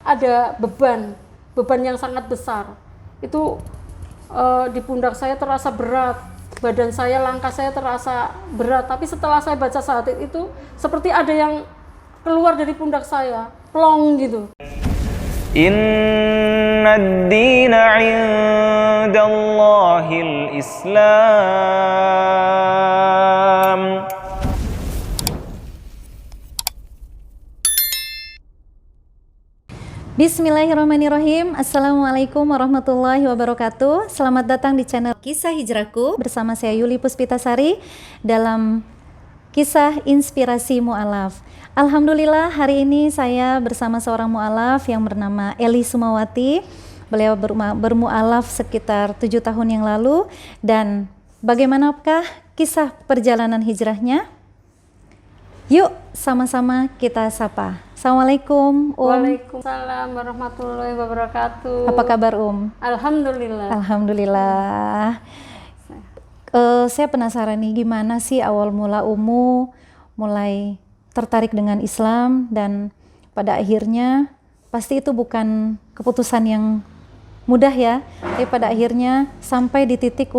ada beban yang sangat besar. Itu di pundak saya terasa berat, badan saya, langkah saya terasa berat. Tapi setelah saya baca syahadat itu seperti ada yang keluar dari pundak saya, plong gitu. Inna ad-dina 'indallahil Islam. Bismillahirrahmanirrahim. Assalamualaikum warahmatullahi wabarakatuh. Selamat datang di channel Kisah Hijrahku bersama saya Yuli Puspitasari dalam Kisah Inspirasi Mu'alaf. Alhamdulillah hari ini saya bersama seorang mu'alaf yang bernama Eli Sumawati. Beliau bermu'alaf sekitar 7 tahun yang lalu. Dan bagaimanakah kisah perjalanan hijrahnya? Yuk sama-sama kita sapa. Assalamualaikum Waalaikumsalam warahmatullahi wabarakatuh. Apa kabar Alhamdulillah. Alhamdulillah. Saya penasaran nih, gimana sih awal mula mulai tertarik dengan Islam, dan pada akhirnya pasti itu bukan keputusan yang mudah ya, tapi pada akhirnya sampai di titik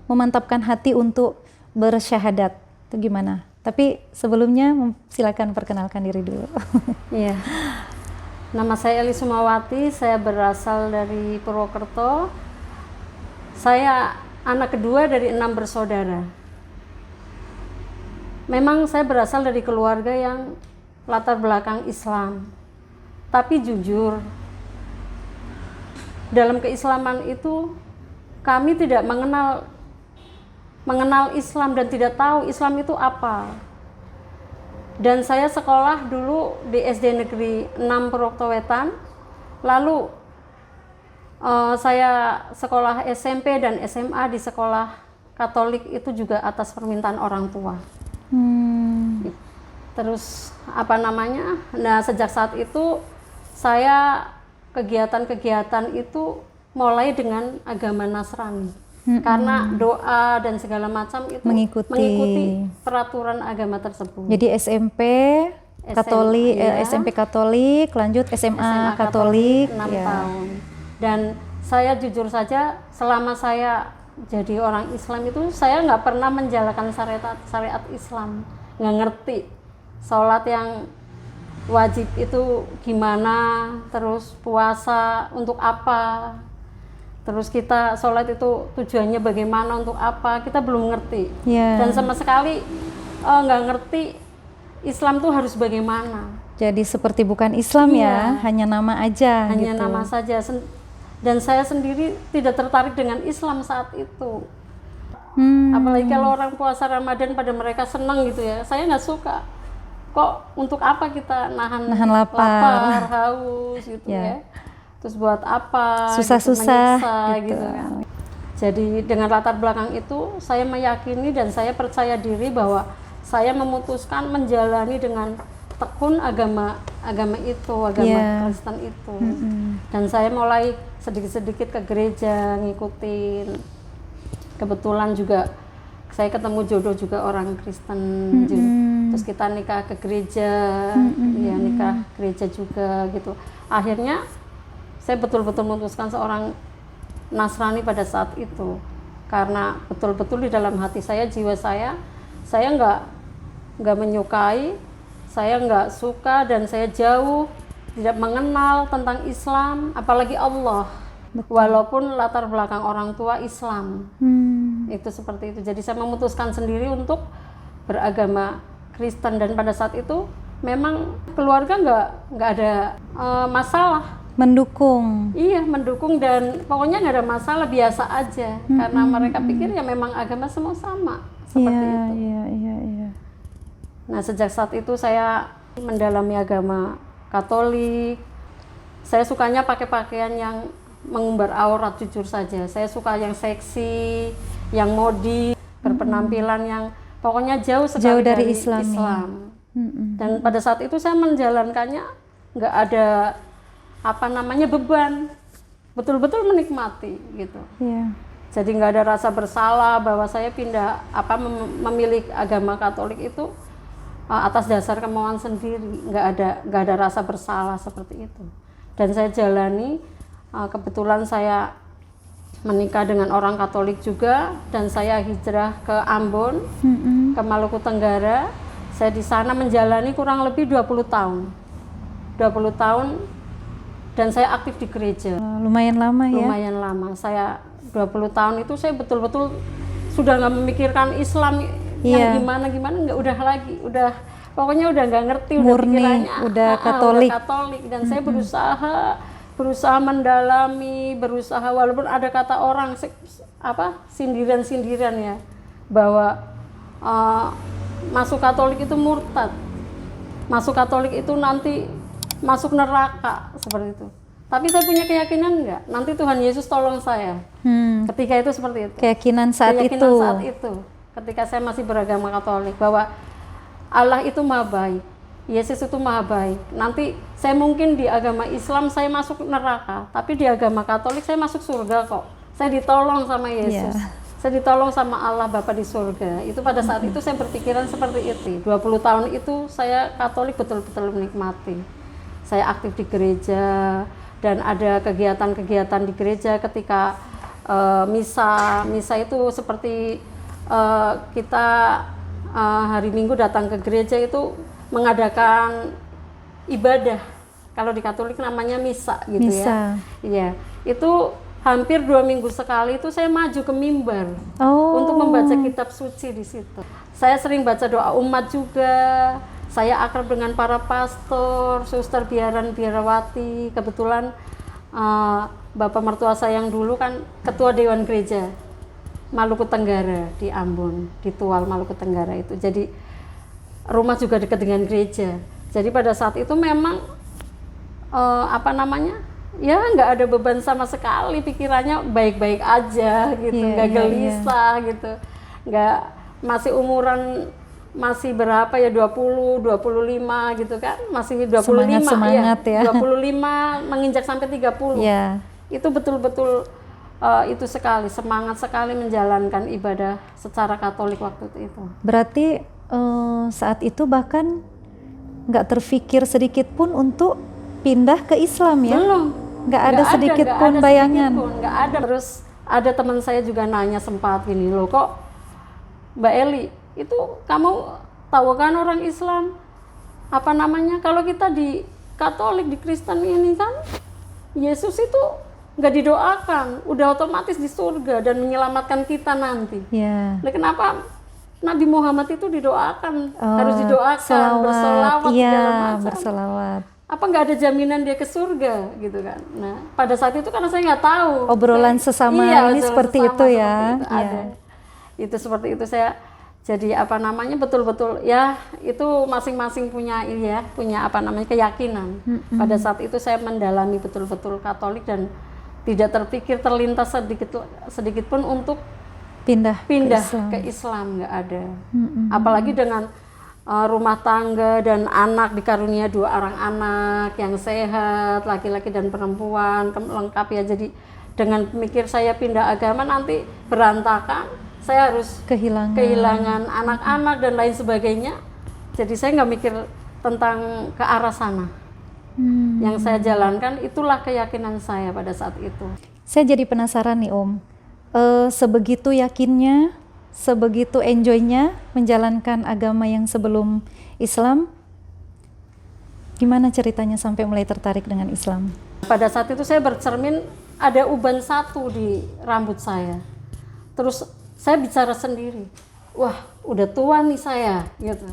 memantapkan hati untuk bersyahadat. Itu gimana? Tapi sebelumnya silakan perkenalkan diri dulu. Iya. Nama saya Eli Sumawati, saya berasal dari Purwokerto. Saya anak kedua dari 6 bersaudara. Memang saya berasal dari keluarga yang latar belakang Islam. Tapi jujur, dalam keislaman itu kami tidak mengenal Islam dan tidak tahu Islam itu apa. Dan saya sekolah dulu di SD Negeri 6 Purwokerto Wetan. Lalu saya sekolah SMP dan SMA di sekolah Katolik itu juga atas permintaan orang tua. Terus nah sejak saat itu saya kegiatan-kegiatan itu mulai dengan agama Nasrani. Karena doa dan segala macam itu mengikuti peraturan agama tersebut. Jadi SMP Katolik, SMP Katolik, lanjut SMA Katolik 6 tahun. Dan saya jujur saja, selama saya jadi orang Islam itu saya nggak pernah menjalankan syariat Islam, nggak ngerti sholat yang wajib itu gimana, terus puasa untuk apa, terus kita sholat itu tujuannya bagaimana, untuk apa, kita belum ngerti. Dan sama sekali nggak ngerti Islam tuh harus bagaimana. Jadi seperti bukan Islam ya, hanya nama aja. Hanya gitu. nama saja. Dan saya sendiri tidak tertarik dengan Islam saat itu. Apalagi kalau orang puasa Ramadan pada mereka senang gitu ya, saya nggak suka. Kok untuk apa kita nahan lapar, haus gitu ya. Terus buat apa? Susah-susah gitu kan. Jadi dengan latar belakang itu saya meyakini dan saya percaya diri bahwa saya memutuskan menjalani dengan tekun agama Kristen itu. Dan saya mulai sedikit-sedikit ke gereja, ngikutin. Kebetulan juga saya ketemu jodoh juga orang Kristen. Terus kita nikah ke gereja, ya nikah gereja juga gitu. Akhirnya saya betul-betul memutuskan seorang Nasrani pada saat itu, karena betul-betul di dalam hati saya, jiwa saya nggak menyukai, saya nggak suka, dan saya jauh tidak mengenal tentang Islam, apalagi Allah. Walaupun latar belakang orang tua Islam, itu seperti itu. Jadi saya memutuskan sendiri untuk beragama Kristen, dan pada saat itu memang keluarga nggak ada masalah. Mendukung. Iya, mendukung, dan pokoknya nggak ada masalah, biasa aja. Karena mereka pikir ya memang agama semua sama, seperti itu. Iya. Nah, sejak saat itu saya mendalami agama Katolik. Saya sukanya pakai pakaian yang mengumbar aurat, jujur saja. Saya suka yang seksi, yang modi, berpenampilan yang pokoknya jauh sekali dari Islam. Dan pada saat itu saya menjalankannya nggak ada beban, betul-betul menikmati gitu. Jadi nggak ada rasa bersalah bahwa saya memilih agama Katolik itu atas dasar kemauan sendiri, nggak ada rasa bersalah seperti itu. dan saya jalani. Kebetulan saya menikah dengan orang Katolik juga, dan saya hijrah ke Ambon, ke Maluku Tenggara. Saya di sana menjalani kurang lebih 20 tahun. 20 tahun dan saya aktif di gereja. Lumayan lama ya. Lumayan lama. Saya 20 tahun itu saya betul-betul sudah nggak memikirkan Islam yang gimana-gimana, nggak, udah lagi, udah pokoknya udah nggak ngerti, murni, udah pikirannya udah Katolik. Udah Katolik, dan saya berusaha mendalami, berusaha walaupun ada kata orang sindiran-sindiran ya, bahwa masuk Katolik itu murtad, masuk Katolik itu nanti masuk neraka, seperti itu. Tapi saya punya keyakinan enggak, nanti Tuhan Yesus tolong saya. Ketika itu seperti itu. Keyakinan saat itu, ketika saya masih beragama Katolik, bahwa Allah itu maha baik, Yesus itu maha baik. Nanti saya mungkin di agama Islam saya masuk neraka, tapi di agama Katolik saya masuk surga kok. Saya ditolong sama Yesus. Saya ditolong sama Allah Bapa di surga. Itu pada saat itu saya berpikiran seperti itu. 20 tahun itu saya Katolik betul-betul menikmati. Saya aktif di gereja, dan ada kegiatan-kegiatan di gereja ketika misa itu seperti kita hari Minggu datang ke gereja itu mengadakan ibadah. Kalau di Katolik namanya misa gitu ya. Iya, itu hampir 2 minggu sekali itu saya maju ke mimbar untuk membaca kitab suci di situ. Saya sering baca doa umat juga. Saya akrab dengan para pastor, suster, biarawati. Kebetulan Bapak mertua saya yang dulu kan ketua Dewan Gereja Maluku Tenggara di Ambon, di Tual Maluku Tenggara itu. Jadi rumah juga dekat dengan gereja. Jadi pada saat itu memang ya nggak ada beban sama sekali, pikirannya baik-baik aja gitu, nggak gelisah gitu, nggak, masih umuran masih berapa ya, 20, 25 gitu kan, masih 25 semangat ya. 25 menginjak sampai 30. Itu betul-betul itu sekali, semangat sekali menjalankan ibadah secara Katolik waktu itu. Berarti saat itu bahkan nggak terfikir sedikit pun untuk pindah ke Islam ya? Belum. Nggak ada sedikit pun bayangan. Nggak ada. Terus ada teman saya juga nanya sempat gini, loh kok Mbak Eli, itu kamu tahu kan orang Islam kalau kita di Katolik, di Kristen ini kan Yesus itu nggak didoakan, udah otomatis di surga dan menyelamatkan kita nanti. Nah, kenapa Nabi Muhammad itu didoakan, harus didoakan, bersolawat, bersolawat. Apa nggak ada jaminan dia ke surga gitu kan? Nah, pada saat itu karena saya nggak tahu. Obrolan sesama ini seperti itu ya. Ada. Itu seperti itu saya. Jadi betul-betul ya, itu masing-masing punya keyakinan. Pada saat itu saya mendalami betul-betul Katolik dan tidak terpikir, terlintas sedikit pun untuk pindah ke Islam, nggak ada. Apalagi dengan rumah tangga dan anak, dikarunia 2 orang anak yang sehat, laki-laki dan perempuan lengkap ya. Jadi dengan mikir saya pindah agama nanti berantakan, saya harus kehilangan anak-anak dan lain sebagainya. Jadi saya nggak mikir tentang ke arah sana. Yang saya jalankan itulah keyakinan saya pada saat itu. Saya jadi penasaran nih Om, sebegitu yakinnya, sebegitu enjoynya menjalankan agama yang sebelum Islam, gimana ceritanya sampai mulai tertarik dengan Islam? Pada saat itu saya bercermin, ada uban 1 di rambut saya. Terus saya bicara sendiri, wah udah tua nih saya gitu.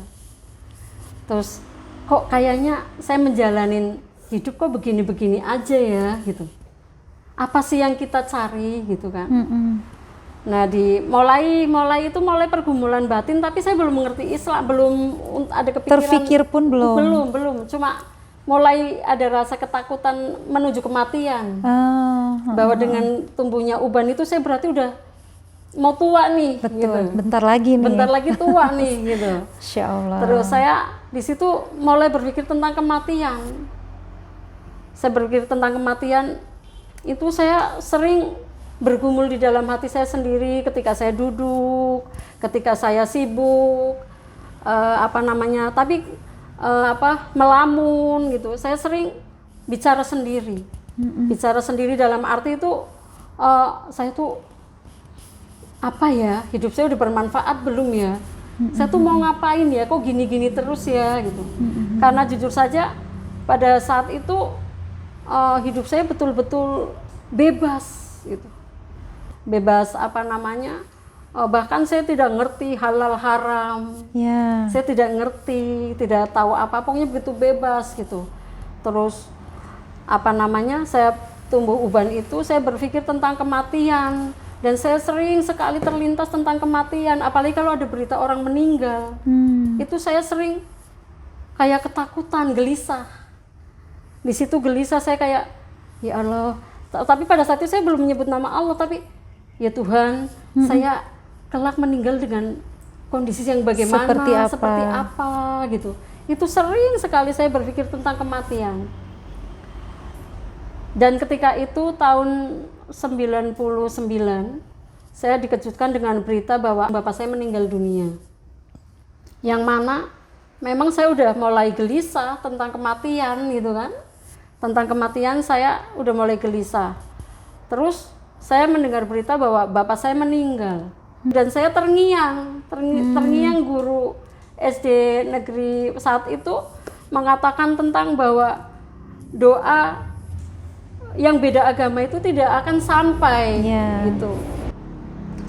Terus kok kayaknya saya menjalanin hidup kok begini-begini aja ya gitu. Apa sih yang kita cari gitu kan? Nah, mulai pergumulan batin, tapi saya belum mengerti Islam, belum ada kepikiran. Terfikir pun belum. Belum. Cuma mulai ada rasa ketakutan menuju kematian. Bahwa dengan tumbuhnya uban itu saya berarti udah mau tua nih. Betul. Gitu. Bentar lagi tua nih gitu. Insya Allah. Terus saya di situ mulai berpikir tentang kematian. Saya berpikir tentang kematian itu saya sering bergumul di dalam hati saya sendiri ketika saya duduk, ketika saya sibuk, melamun gitu. Saya sering bicara sendiri. Bicara sendiri dalam arti itu saya tuh apa ya, hidup saya udah bermanfaat belum ya? Saya tuh mau ngapain ya, kok gini-gini terus ya gitu. Karena jujur saja pada saat itu hidup saya betul-betul bebas gitu. Bebas apa namanya, bahkan saya tidak ngerti halal haram. Saya tidak ngerti, tidak tahu apa, pokoknya begitu bebas gitu. Terus apa namanya, saya tumbuh uban itu, saya berpikir tentang kematian. Dan saya sering sekali terlintas tentang kematian, apalagi kalau ada berita orang meninggal. Itu saya sering kayak ketakutan, gelisah. Di situ gelisah saya kayak, ya Allah. Tapi pada saat itu saya belum menyebut nama Allah, tapi ya Tuhan, saya kelak meninggal dengan kondisi yang bagaimana, seperti apa gitu. Itu sering sekali saya berpikir tentang kematian. Dan ketika itu tahun 99, saya dikejutkan dengan berita bahwa bapak saya meninggal dunia. Yang mana memang saya udah mulai gelisah tentang kematian gitu kan. Tentang kematian saya udah mulai gelisah. Terus saya mendengar berita bahwa bapak saya meninggal. Dan saya terngiang guru SD negeri saat itu mengatakan tentang bahwa doa yang beda agama itu tidak akan sampai gitu.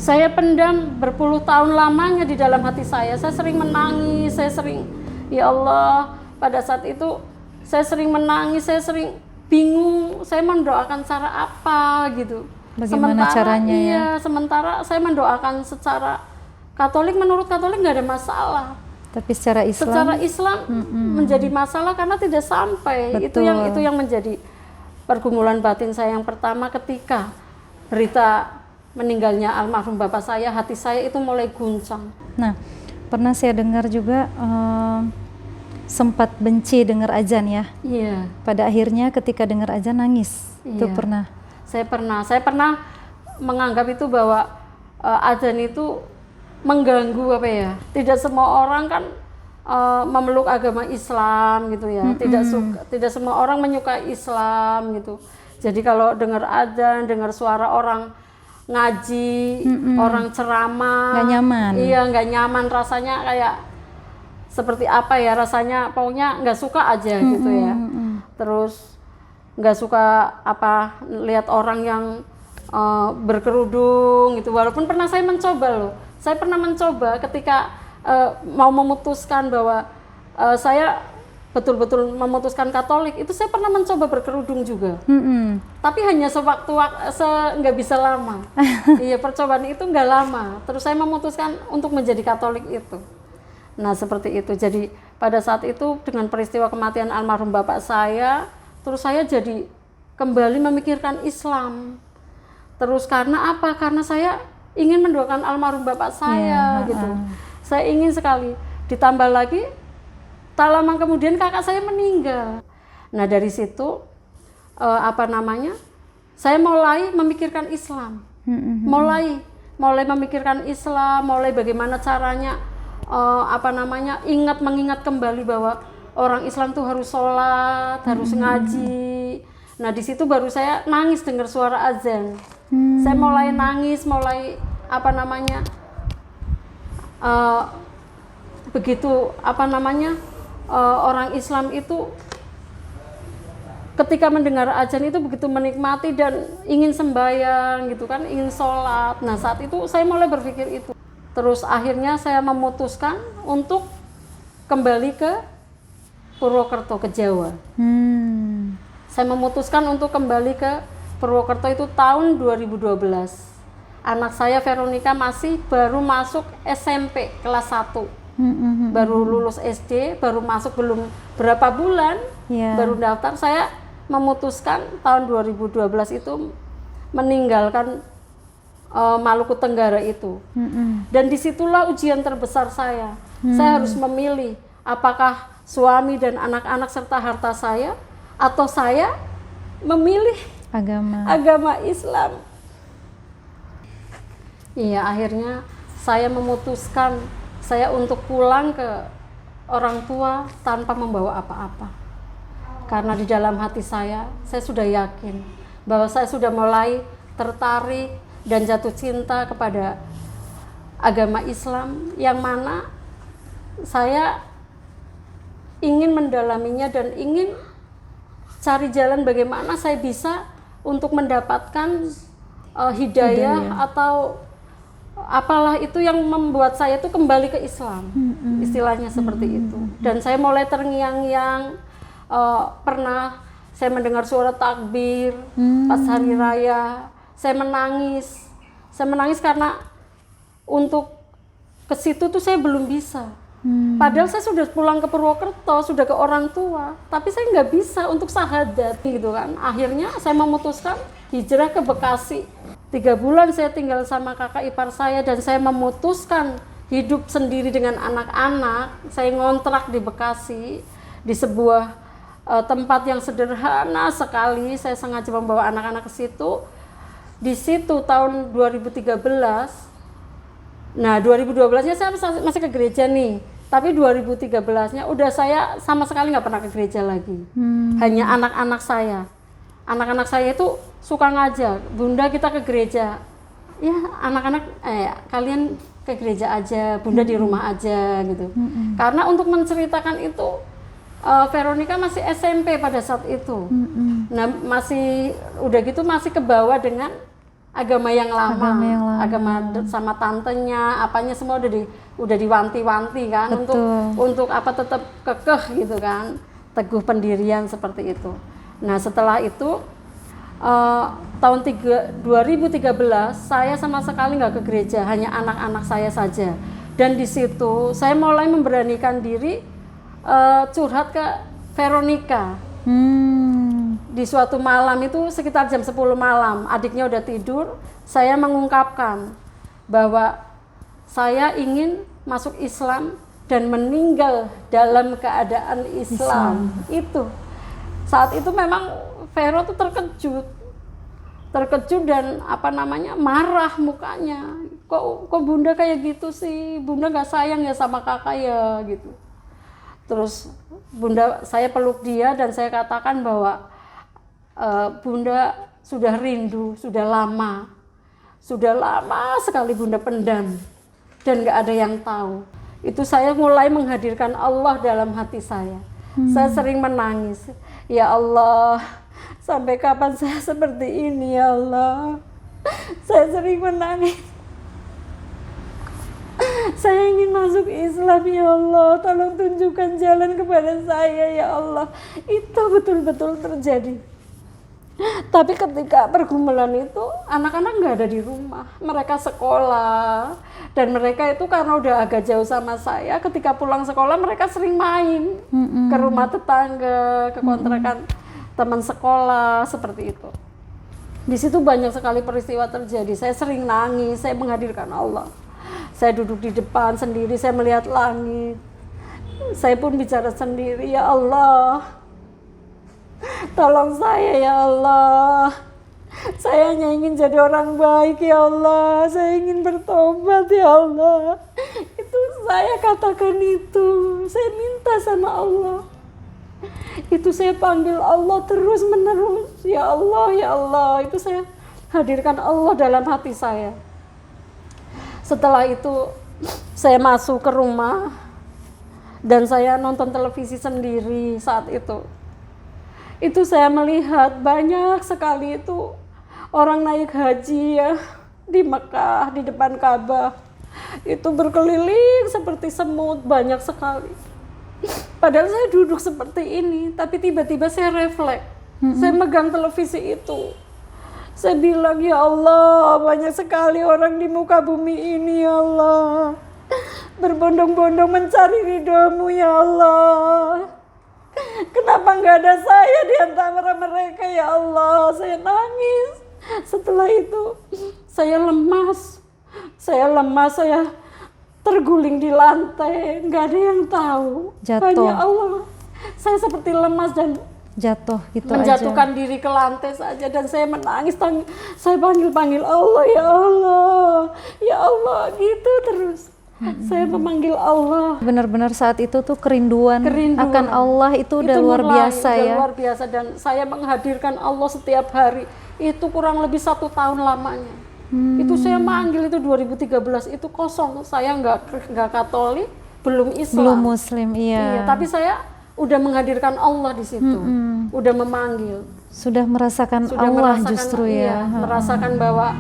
Saya pendam berpuluh tahun lamanya di dalam hati saya. Saya sering menangis, saya sering, ya Allah, pada saat itu saya sering menangis, saya sering bingung, saya mendoakan cara apa gitu. Bagaimana caranya ya? Sementara saya mendoakan secara Katolik, menurut Katolik nggak ada masalah. Tapi secara Islam menjadi masalah karena tidak sampai. Betul. Itu yang menjadi pergumulan batin saya yang pertama ketika berita meninggalnya almarhum bapak saya, hati saya itu mulai guncang. Nah, pernah saya dengar juga sempat benci dengar azan ya. Iya. Pada akhirnya ketika dengar azan nangis. Itu pernah. Saya pernah menganggap itu bahwa azan itu mengganggu apa ya? Tidak semua orang kan memeluk agama Islam gitu ya. Tidak semua orang menyukai Islam gitu. Jadi kalau dengar azan, dengar suara orang ngaji, orang ceramah, nggak nyaman. Iya, nggak nyaman, rasanya kayak seperti apa ya, rasanya pokoknya nggak suka aja gitu ya. Terus nggak suka apa lihat orang yang berkerudung gitu. Walaupun pernah saya mencoba loh. Saya pernah mencoba ketika mau memutuskan bahwa saya betul-betul memutuskan Katolik, itu saya pernah mencoba berkerudung juga. Tapi hanya nggak bisa lama. Iya, percobaan itu nggak lama. Terus saya memutuskan untuk menjadi Katolik itu. Nah, seperti itu. Jadi pada saat itu dengan peristiwa kematian almarhum bapak saya, terus saya jadi kembali memikirkan Islam. Terus karena apa? Karena saya ingin mendoakan almarhum bapak saya gitu. Saya ingin sekali. Ditambah lagi, tak lama kemudian kakak saya meninggal. Nah, dari situ saya mulai memikirkan Islam. Mulai memikirkan Islam, mulai bagaimana caranya mengingat kembali bahwa orang Islam tuh harus sholat, harus ngaji. Nah, di situ baru saya nangis dengar suara azan. Saya mulai nangis, orang Islam itu ketika mendengar azan itu begitu menikmati dan ingin sembahyang gitu kan, ingin sholat. Nah, saat itu saya mulai berpikir itu. Terus akhirnya saya memutuskan untuk kembali ke Purwokerto, ke Jawa. Saya memutuskan untuk kembali ke Purwokerto itu tahun 2012. Anak saya Veronica masih baru masuk SMP kelas 1. Baru lulus SD, baru masuk belum berapa bulan, baru daftar. Saya memutuskan tahun 2012 itu meninggalkan Maluku Tenggara itu. Dan disitulah ujian terbesar saya. Saya harus memilih apakah suami dan anak-anak serta harta saya, atau saya memilih agama Islam. Iya, akhirnya saya memutuskan saya untuk pulang ke orang tua tanpa membawa apa-apa. Karena di dalam hati saya sudah yakin bahwa saya sudah mulai tertarik dan jatuh cinta kepada agama Islam, yang mana saya ingin mendalaminya dan ingin cari jalan bagaimana saya bisa untuk mendapatkan hidayah atau apalah itu yang membuat saya itu kembali ke Islam, istilahnya seperti itu. Dan saya mulai terngiang-ngiang, pernah saya mendengar suara takbir pas hari raya, saya menangis karena untuk ke situ tuh saya belum bisa. Padahal saya sudah pulang ke Purwokerto, sudah ke orang tua, tapi saya nggak bisa untuk syahadat gitu kan. Akhirnya saya memutuskan hijrah ke Bekasi. 3 bulan saya tinggal sama kakak ipar saya dan saya memutuskan hidup sendiri dengan anak-anak. Saya ngontrak di Bekasi di sebuah tempat yang sederhana sekali. Saya sengaja membawa anak-anak ke situ. Di situ tahun 2013. Nah, 2012-nya saya masih ke gereja nih, tapi 2013-nya udah saya sama sekali nggak pernah ke gereja lagi. Hanya anak-anak saya. Anak-anak saya itu suka ngajak, Bunda kita ke gereja. Ya, anak-anak, kalian ke gereja aja, Bunda di rumah aja gitu. Karena untuk menceritakan itu, Veronica masih SMP pada saat itu. Nah, udah gitu masih kebawa dengan agama yang lama, agama sama tantenya, apanya semua udah diwanti-wanti kan. Untuk apa tetap kekeh gitu kan, teguh pendirian seperti itu. Nah setelah itu tahun 2013 saya sama sekali nggak ke gereja, hanya anak-anak saya saja. Dan di situ saya mulai memberanikan diri curhat ke Veronica. Di suatu malam itu sekitar jam 10 malam, adiknya udah tidur, saya mengungkapkan bahwa saya ingin masuk Islam dan meninggal dalam keadaan Islam. Itu saat itu memang Vero tuh terkejut dan marah mukanya. Kok Bunda kayak gitu sih? Bunda nggak sayang ya sama kakak ya gitu. Terus saya peluk dia dan saya katakan bahwa Bunda sudah rindu, sudah lama sekali Bunda pendam dan nggak ada yang tahu. Itu saya mulai menghadirkan Allah dalam hati saya. Saya sering menangis, ya Allah, sampai kapan saya seperti ini ya Allah. Saya sering menangis. Saya ingin masuk Islam ya Allah, tolong tunjukkan jalan kepada saya ya Allah. Itu betul-betul terjadi. Tapi ketika pergumulan itu, anak-anak nggak ada di rumah, mereka sekolah. Dan mereka itu karena udah agak jauh sama saya, ketika pulang sekolah mereka sering main ke rumah tetangga, ke kontrakan teman sekolah, seperti itu. Di situ banyak sekali peristiwa terjadi, saya sering nangis, saya menghadirkan Allah. Saya duduk di depan sendiri, saya melihat langit. Saya pun bicara sendiri, ya Allah, tolong saya ya Allah. Saya hanya ingin jadi orang baik ya Allah. Saya ingin bertobat ya Allah. Itu saya katakan itu. Saya minta sama Allah. Itu saya panggil Allah terus menerus. Ya Allah, ya Allah. Itu saya hadirkan Allah dalam hati saya. Setelah itu saya masuk ke rumah dan saya nonton televisi sendiri saat itu. Itu saya melihat banyak sekali itu orang naik haji ya di Mekah, di depan Ka'bah. Itu berkeliling seperti semut, banyak sekali. Padahal saya duduk seperti ini, tapi tiba-tiba saya refleks. Saya megang televisi itu. Saya bilang, ya Allah, banyak sekali orang di muka bumi ini ya Allah. Berbondong-bondong mencari ridho-Mu ya Allah. Kenapa nggak ada saya di antara mereka ya Allah? Saya nangis. Setelah itu saya lemas, saya terguling di lantai, nggak ada yang tahu. Jatuh. Hanya Allah. Saya seperti lemas dan jatuh gitu menjatuhkan aja. diri ke lantai saja dan saya menangis. Saya panggil Allah, ya Allah, ya Allah, gitu terus. Saya memanggil Allah. Benar-benar saat itu tuh kerinduan akan Allah itu udah luar biasa ya. Luar biasa, dan saya menghadirkan Allah setiap hari. Itu kurang lebih 1 tahun lamanya. Itu saya manggil itu 2013 itu kosong. Saya nggak Katolik, belum Islam. Belum Muslim, iya. Iya, tapi saya udah menghadirkan Allah di situ. Udah memanggil. Sudah merasakan Allah justru ya. Merasakan bahwa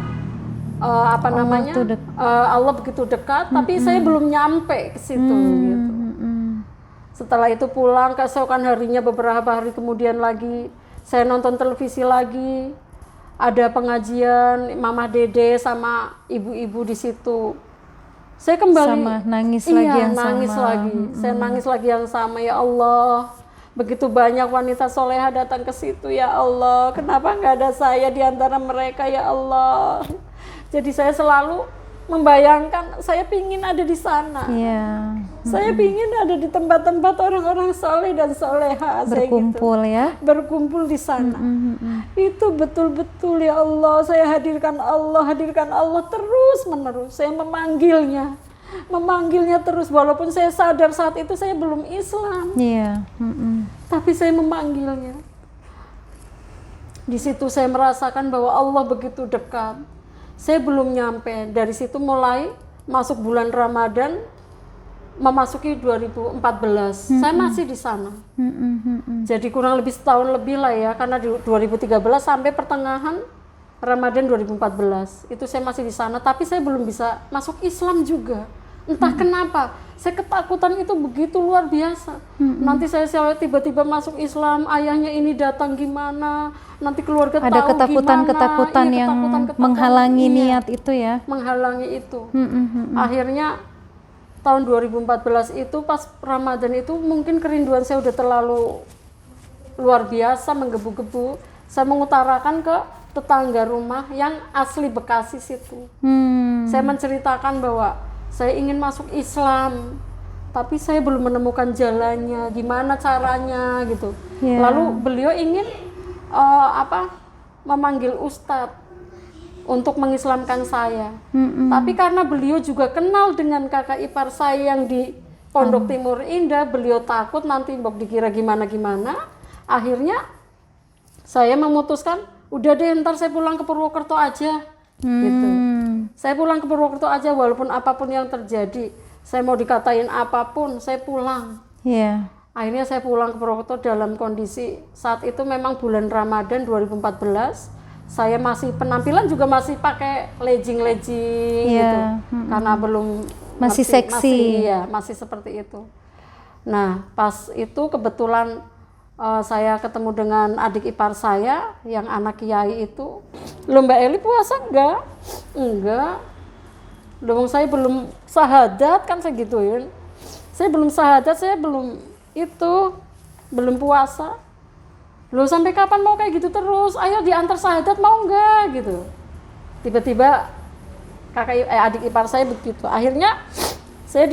Allah begitu dekat, tapi saya belum nyampe ke situ gitu. Setelah itu pulang, keesokan harinya beberapa hari kemudian lagi saya nonton televisi lagi, ada pengajian Mama Dede sama ibu-ibu di situ. Saya kembali sama nangis lagi yang nangis sama. lagi. Saya nangis lagi yang sama, ya Allah. Begitu banyak wanita soleha datang ke situ, ya Allah. Kenapa nggak ada saya di antara mereka, ya Allah? Jadi saya selalu membayangkan saya pingin ada di sana. Iya. Saya pingin ada di tempat-tempat orang-orang soleh dan soleha. Berkumpul ya. Berkumpul di sana. Itu betul-betul, ya Allah. Saya hadirkan Allah terus menerus. Saya memanggilnya terus, walaupun saya sadar saat itu saya belum Islam. Iya. Tapi saya memanggilnya. Di situ saya merasakan bahwa Allah begitu dekat. Saya belum nyampe. Dari situ mulai masuk bulan Ramadan, memasuki 2014. Saya masih di sana. Jadi kurang lebih setahun lebih lah ya, karena di 2013 sampai pertengahan Ramadan 2014 itu saya masih di sana, tapi saya belum bisa masuk Islam juga. Entah kenapa, saya ketakutan itu begitu luar biasa. Nanti saya tiba-tiba masuk Islam, ayahnya ini datang gimana, nanti keluarga tahu ada ketakutan-ketakutan gimana. yang Ketakutan-ketakutan, menghalangi niat itu ya. Menghalangi itu. Akhirnya tahun 2014 itu pas Ramadan itu mungkin kerinduan saya udah terlalu luar biasa, menggebu-gebu. Saya mengutarakan ke tetangga rumah yang asli Bekasi situ. Saya menceritakan bahwa saya ingin masuk Islam, tapi saya belum menemukan jalannya, gimana caranya gitu. Lalu beliau ingin memanggil ustadz untuk mengislamkan saya. Tapi karena beliau juga kenal dengan kakak ipar saya yang di Pondok Timur Indah, beliau takut nanti dikira gimana-gimana. Akhirnya saya memutuskan, udah deh ntar saya pulang ke Purwokerto aja. Gitu. Saya pulang ke Purwokerto aja, walaupun apapun yang terjadi, saya mau dikatain apapun, saya pulang. Akhirnya saya pulang ke Purwokerto dalam kondisi saat itu memang bulan Ramadan 2014. Saya masih penampilan juga masih pakai legging gitu, karena belum masih seksi. Masih seperti itu. Nah, pas itu kebetulan saya ketemu dengan adik ipar saya yang anak kiai itu. Loh, Mbak Eli puasa enggak? Enggak. Loh, saya belum syahadat kan, saya gituin. Saya belum syahadat, saya belum puasa. Loh, sampai kapan mau kayak gitu terus? Ayo diantar syahadat mau enggak gitu. Tiba-tiba adik ipar saya begitu. Akhirnya saya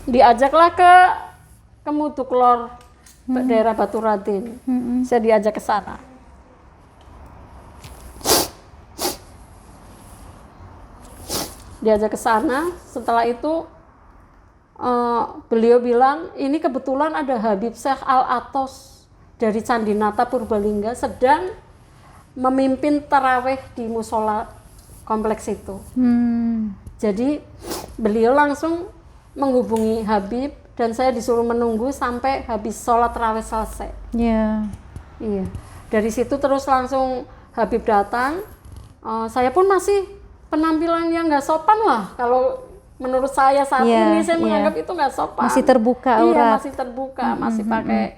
diajaklah ke Mutuklor, daerah Batu Raden. Saya diajak ke sana. Setelah itu beliau bilang, ini kebetulan ada Habib Syekh Al-Atos dari Candinata Purbalingga sedang memimpin taraweh di musola kompleks itu. Jadi beliau langsung menghubungi Habib dan saya disuruh menunggu sampai habis sholat taraweh selesai. Iya. Dari situ terus langsung Habib datang. Saya pun masih penampilan yang nggak sopan lah. Kalau menurut saya saat ini saya menganggap itu nggak sopan. Masih terbuka aurat. Iya, masih terbuka, masih pakai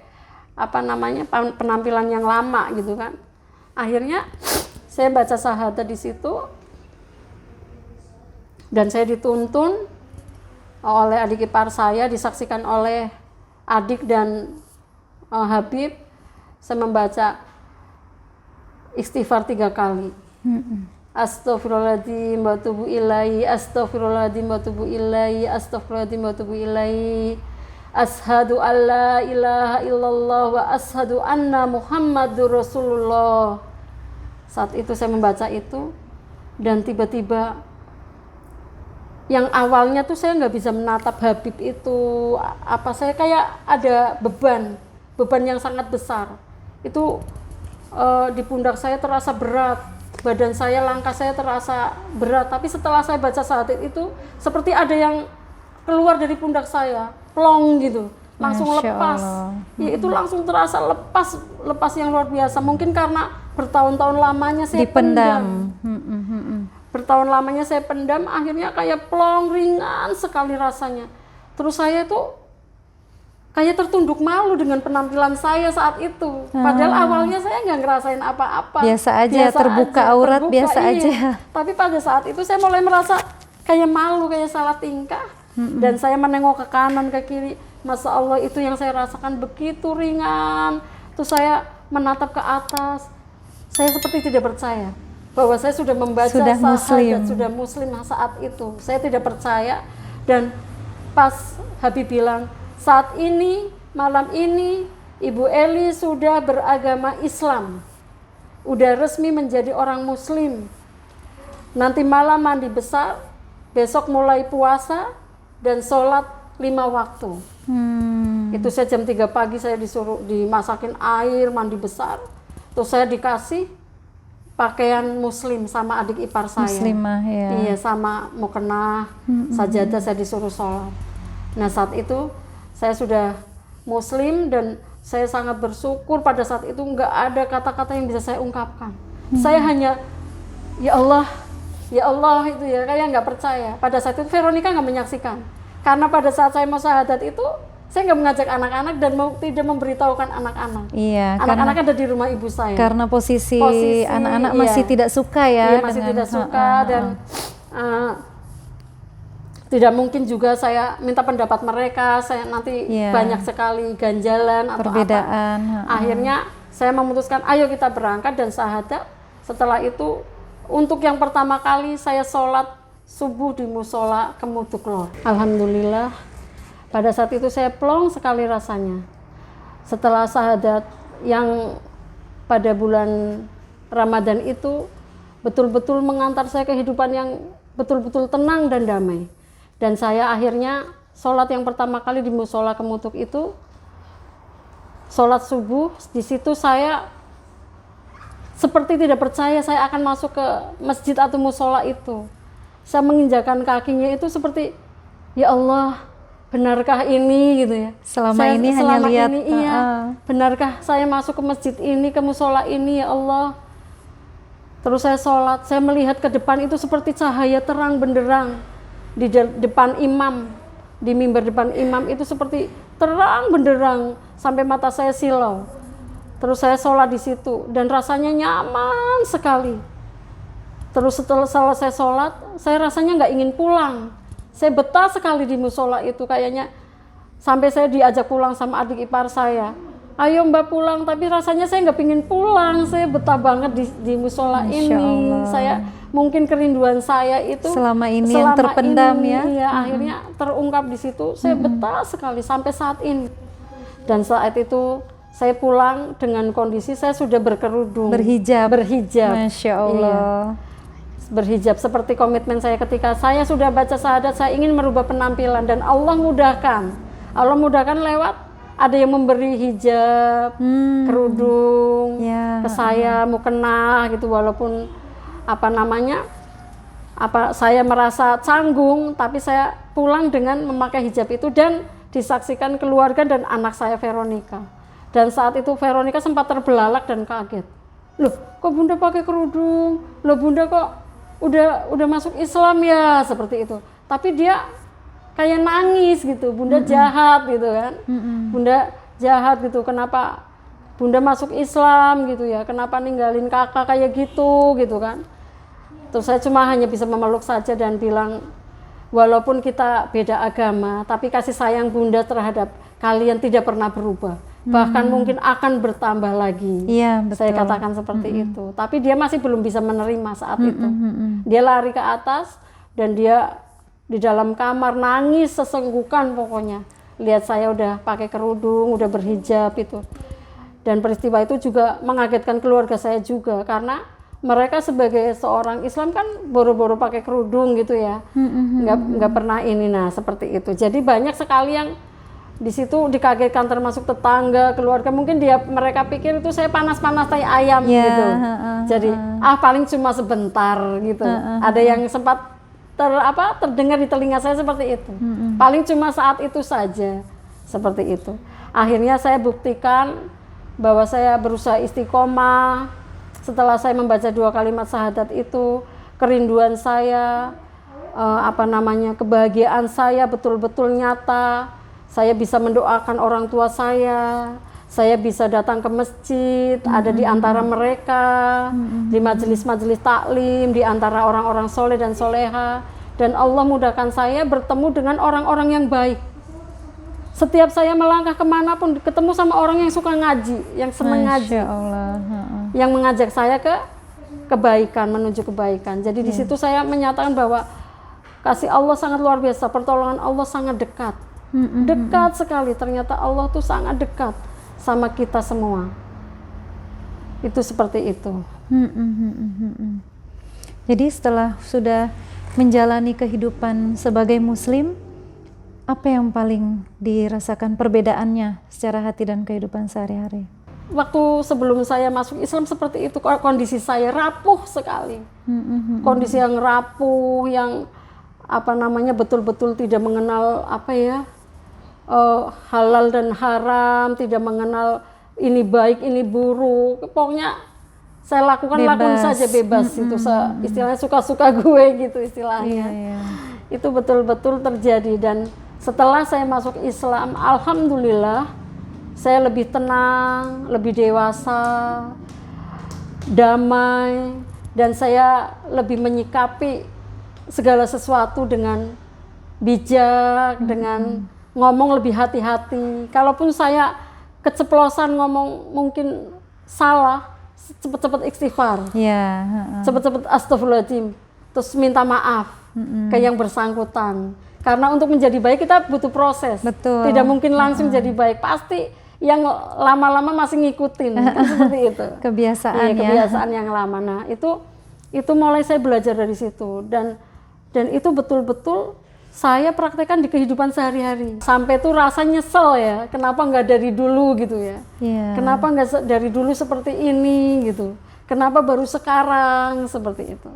penampilan yang lama gitu kan. Akhirnya saya baca syahadat di situ dan saya dituntun oleh adik ipar saya, disaksikan oleh adik dan Habib. Saya membaca istighfar 3 kali. Astaghfirullahaladzim wa atubu ilaihi, astaghfirullahaladzim wa atubu ilaihi, astaghfirullahaladzim wa atubu ilaihi, ashadu an la ilaha illallah wa ashadu anna Muhammadur Rasulullah. Saat itu saya membaca itu dan tiba-tiba yang awalnya tuh saya nggak bisa menatap Habib itu, saya kayak ada beban yang sangat besar. Itu di pundak saya terasa berat, badan saya, langkah saya terasa berat. Tapi setelah saya baca syahadat itu, seperti ada yang keluar dari pundak saya, plong gitu, langsung Masya lepas. Allah. Ya, itu langsung terasa lepas yang luar biasa. Mungkin karena bertahun-tahun lamanya saya Dipendam. bertahun lamanya saya pendam, akhirnya kayak plong, ringan sekali rasanya. Terus saya tuh kayak tertunduk malu dengan penampilan saya saat itu. Padahal awalnya saya nggak ngerasain apa-apa. Biasa aja, terbuka aurat, biasa aja. Tapi pada saat itu saya mulai merasa kayak malu, kayak salah tingkah. Dan saya menengok ke kanan, ke kiri. Masya Allah, itu yang saya rasakan begitu ringan. Terus saya menatap ke atas. Saya seperti tidak percaya bahwa saya sudah membaca Sudah syahadat, sudah muslim saat itu. Saya tidak percaya. Dan pas Habib bilang, saat ini, malam ini, Ibu Eli sudah beragama Islam, udah resmi menjadi orang muslim. Nanti malam mandi besar, besok mulai puasa dan sholat 5 waktu. Itu saya jam 3 pagi saya disuruh dimasakin air, mandi besar. Terus saya dikasih pakaian muslim sama adik ipar saya. Muslimah, ya. Iya, sama mukena, sajadah, saya disuruh sholat. Nah, saat itu saya sudah muslim dan saya sangat bersyukur. Pada saat itu nggak ada kata-kata yang bisa saya ungkapkan. Saya hanya ya Allah itu ya, kayak nggak percaya. Pada saat itu Veronica nggak menyaksikan, karena pada saat saya mau syahadat itu saya nggak mengajak anak-anak dan tidak memberitahukan anak-anak. Iya, anak-anak ada di rumah ibu saya. Karena posisi anak-anak iya, masih tidak suka ya. Iya, masih tidak suka dan tidak mungkin juga saya minta pendapat mereka. Saya nanti banyak sekali ganjalan atau perbedaan. Akhirnya saya memutuskan, ayo kita berangkat dan syahadat. Setelah itu, untuk yang pertama kali saya sholat subuh di musola Kemuduklor. Alhamdulillah. Pada saat itu saya plong sekali rasanya. Setelah syahadat yang pada bulan Ramadan itu betul-betul mengantar saya kehidupan yang betul-betul tenang dan damai. Dan saya akhirnya sholat yang pertama kali di musola Kemutuk itu sholat subuh. Di situ saya seperti tidak percaya saya akan masuk ke masjid atau musola itu. Saya menginjakan kakinya itu seperti, ya Allah, benarkah ini gitu ya. Selama ini hanya lihat. Iya, benarkah saya masuk ke masjid ini, ke musola ini, ya Allah. Terus saya sholat, saya melihat ke depan itu seperti cahaya terang benderang di depan imam, di mimbar depan imam itu seperti terang benderang sampai mata saya silau. Terus saya sholat di situ dan rasanya nyaman sekali. Terus setelah selesai sholat, saya rasanya nggak ingin pulang. Saya betah sekali di musola itu, kayaknya sampai saya diajak pulang sama adik ipar saya. Ayo Mbak pulang, tapi rasanya saya nggak pingin pulang. Saya betah banget di musola ini. Allah. Saya mungkin kerinduan saya itu selama ini yang terpendam ini, ya. Iya, akhirnya terungkap di situ. Saya betah sekali sampai saat ini. Dan saat itu saya pulang dengan kondisi saya sudah berkerudung, berhijab. Masya Allah. Iya. Berhijab seperti komitmen saya ketika saya sudah baca syahadat, saya ingin merubah penampilan dan Allah mudahkan lewat ada yang memberi hijab, kerudung ke saya, mukena gitu, walaupun saya merasa canggung, tapi saya pulang dengan memakai hijab itu dan disaksikan keluarga dan anak saya Veronica. Dan saat itu Veronica sempat terbelalak dan kaget. Loh, kok Bunda pakai kerudung? Loh, Bunda kok udah masuk Islam ya, seperti itu. Tapi dia kayak nangis gitu, Bunda jahat gitu kan. Bunda jahat gitu, kenapa Bunda masuk Islam gitu ya, kenapa ninggalin kakak kayak gitu kan. Terus saya cuma hanya bisa memeluk saja dan bilang, walaupun kita beda agama, tapi kasih sayang Bunda terhadap kalian tidak pernah berubah. Bahkan mungkin akan bertambah lagi. Iya, betul. Saya katakan seperti itu. Tapi dia masih belum bisa menerima saat itu. Dia lari ke atas dan dia di dalam kamar nangis sesenggukan pokoknya. Lihat saya udah pakai kerudung, udah berhijab itu. Dan peristiwa itu juga mengagetkan keluarga saya juga, karena mereka sebagai seorang Islam kan boro-boro pakai kerudung gitu ya, nggak pernah ini. Nah seperti itu. Jadi banyak sekali yang di situ dikagetkan, termasuk tetangga, keluarga. Mungkin mereka pikir itu saya panas-panas tai ayam gitu. Jadi paling cuma sebentar gitu. Ada yang sempat terdengar di telinga saya seperti itu. Paling cuma saat itu saja seperti itu. Akhirnya saya buktikan bahwa saya berusaha istiqomah. Setelah saya membaca 2 kalimat syahadat itu, kerinduan saya, kebahagiaan saya betul-betul nyata. Saya bisa mendoakan orang tua saya bisa datang ke masjid, ada di antara mereka, di majelis-majelis taklim, di antara orang-orang soleh dan soleha. Dan Allah mudahkan saya bertemu dengan orang-orang yang baik. Setiap saya melangkah kemanapun, ketemu sama orang yang suka ngaji, yang senang ngaji, yang mengajak saya ke kebaikan, menuju kebaikan. Jadi di situ saya menyatakan bahwa kasih Allah sangat luar biasa, pertolongan Allah sangat dekat, dekat sekali. Ternyata Allah tuh sangat dekat sama kita semua. Itu seperti itu. Jadi setelah sudah menjalani kehidupan sebagai Muslim, apa yang paling dirasakan perbedaannya secara hati dan kehidupan sehari-hari? Waktu sebelum saya masuk Islam seperti itu, kondisi saya rapuh sekali. Kondisi yang rapuh, yang betul-betul tidak mengenal halal dan haram, tidak mengenal ini baik, ini buruk. Pokoknya saya lakukan saja bebas. Itu istilahnya suka-suka gue gitu istilahnya. Itu betul-betul terjadi. Dan setelah saya masuk Islam, alhamdulillah saya lebih tenang, lebih dewasa, damai, dan saya lebih menyikapi segala sesuatu dengan bijak, dengan ngomong lebih hati-hati. Kalaupun saya keceplosan ngomong mungkin salah, cepet-cepet istighfar, cepet-cepet astagfirullahaladzim, terus minta maaf ke yang bersangkutan. Karena untuk menjadi baik kita butuh proses. Betul. Tidak mungkin langsung jadi baik. Pasti yang lama-lama masih ngikutin. Kan seperti itu. Kebiasaan kebiasaan yang lama. Nah, itu mulai saya belajar dari situ, dan itu betul-betul saya praktekkan di kehidupan sehari-hari. Sampai tuh rasa nyesel ya, kenapa nggak dari dulu gitu ya. Kenapa nggak dari dulu seperti ini gitu. Kenapa baru sekarang seperti itu.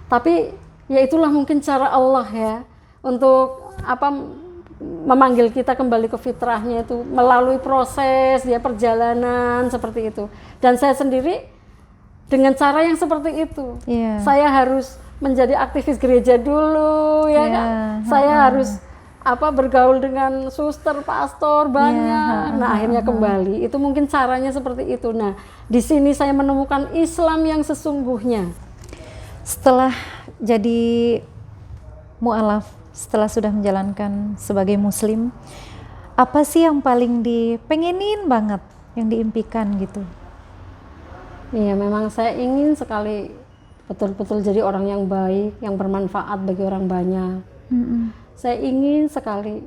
Tapi ya itulah mungkin cara Allah ya, untuk memanggil kita kembali ke fitrahnya, itu melalui proses perjalanan seperti itu. Dan saya sendiri dengan cara yang seperti itu, saya harus menjadi aktivis gereja dulu ya kan. Saya harus bergaul dengan suster, pastor banyak. Nah akhirnya kembali, itu mungkin caranya seperti itu. Nah di sini saya menemukan Islam yang sesungguhnya. Setelah jadi mu'alaf, setelah sudah menjalankan sebagai Muslim, apa sih yang paling dipengenin banget, yang diimpikan gitu? Iya, memang saya ingin sekali betul-betul jadi orang yang baik, yang bermanfaat bagi orang banyak. Saya ingin sekali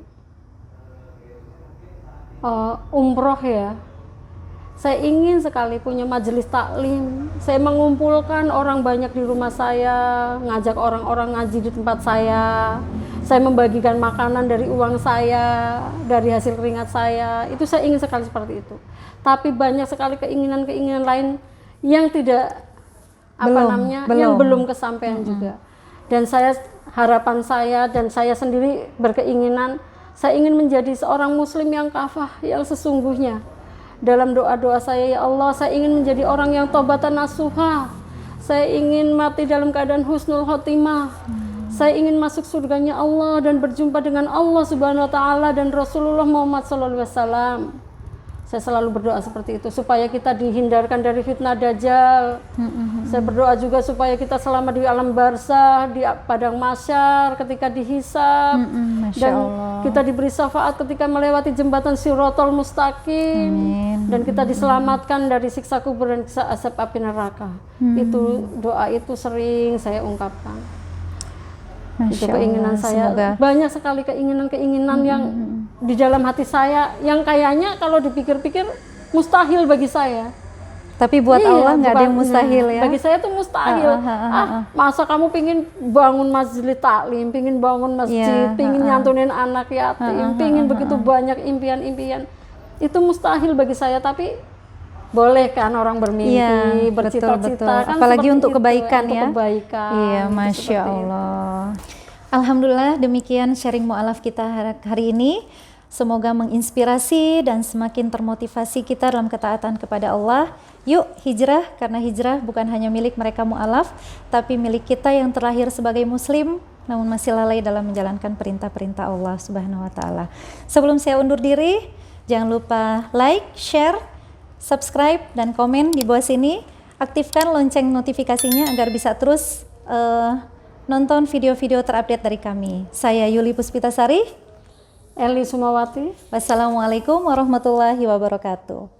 umroh ya. Saya ingin sekali punya majelis taklim. Saya mengumpulkan orang banyak di rumah saya, ngajak orang-orang ngaji di tempat saya. Saya membagikan makanan dari uang saya, dari hasil keringat saya. Itu saya ingin sekali seperti itu. Tapi banyak sekali keinginan-keinginan lain yang tidak yang belum kesampaian juga. Dan harapan saya dan saya sendiri berkeinginan, saya ingin menjadi seorang Muslim yang kafah, yang sesungguhnya. Dalam doa-doa saya, ya Allah, saya ingin menjadi orang yang taubatan nasuha. Saya ingin mati dalam keadaan husnul khotimah. Saya ingin masuk surganya Allah dan berjumpa dengan Allah Subhanahu wa taala dan Rasulullah Muhammad sallallahu alaihi wasallam. Saya selalu berdoa seperti itu supaya kita dihindarkan dari fitnah dajjal. Saya berdoa juga supaya kita selamat di alam barzah, di padang mahsyar ketika dihisab, dan kita diberi syafaat ketika melewati jembatan Shirathul Mustaqim. Dan kita diselamatkan dari siksa kubur dan siksa azab api neraka. Itu doa itu sering saya ungkapkan. Itu keinginan saya. Semoga. Banyak sekali keinginan-keinginan yang di dalam hati saya, yang kayaknya kalau dipikir-pikir mustahil bagi saya. Tapi buat Iya, Allah nggak ada yang bukan- mustahil ya. Bagi saya itu mustahil. Masa kamu pingin bangun masjid taklim, pingin bangun masjid, Iya, pingin nyantunin anak yatim, pingin begitu banyak impian-impian. Itu mustahil bagi saya, tapi boleh kan orang bermimpi, Iya, bercita-cita betul. kan Apalagi seperti untuk itu, kebaikan untuk ya. kebaikan. Iya, gitu, Masya seperti itu. Allah. Alhamdulillah demikian sharing mu'alaf kita hari ini. Semoga menginspirasi dan semakin termotivasi kita dalam ketaatan kepada Allah. Yuk hijrah, karena hijrah bukan hanya milik mereka mu'alaf, tapi milik kita yang terlahir sebagai muslim, namun masih lalai dalam menjalankan perintah-perintah Allah Subhanahu wa Ta'ala. Sebelum saya undur diri, jangan lupa like, share, subscribe, dan komen di bawah sini. Aktifkan lonceng notifikasinya agar bisa terus nonton video-video terupdate dari kami. Saya Yuli Puspitasari. Eli Sumawati. Wassalamualaikum warahmatullahi wabarakatuh.